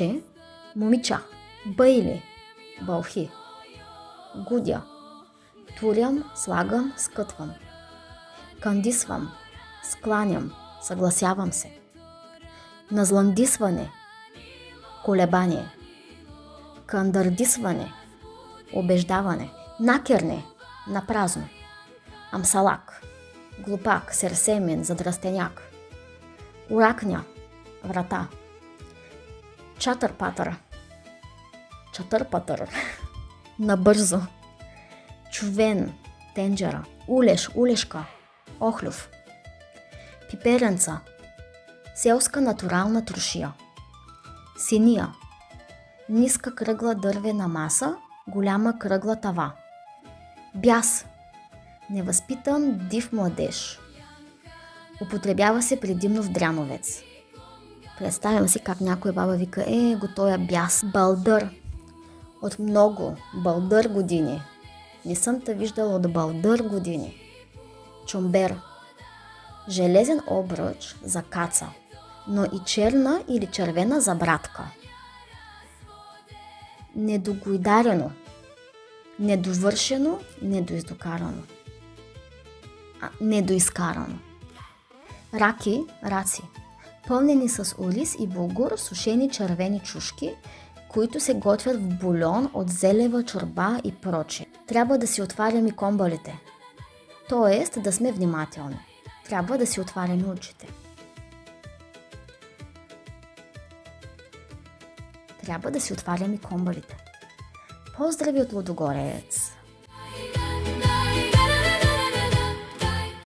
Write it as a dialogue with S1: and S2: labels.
S1: момиче, момича, байли, бълхи. Гудя, турям, слагам, скътвам. Кандисвам, скланям, съгласявам се. Назландисване, колебание. Кандърдисване, убеждаване. Накерне, напразно. Амсалак, глупак, серсемен, задрастеняк. Уракня, врата. Чатър-патър, чатър-патър, набързо. Чувен, тенджера. Улеш, улешка, охлюв. Пиперенца, селска натурална трошия. Синия, ниска кръгла дървена маса, голяма кръгла тава. Бяс, невъзпитан див младеж. Употребява се предимно в Дряновец. Представям си как някой баба вика, го тоя бяс. Балдър, от много, балдър години. Не съм те виждала от балдър години. Чомбер, железен обруч за каца, но и черна или червена за братка. Недогойдарено, недовършено, недоиздокарано. Недоизкарано. Раки, раци, пълнени с ориз и булгур, сушени червени чушки, които се готвят в бульон от зелева чорба и прочее. Трябва да си отваряме комбалите. Тоест да сме внимателни. Трябва да си отваряме очите. Трябва да си отваряме комбалите. Поздрави от Лудогорец!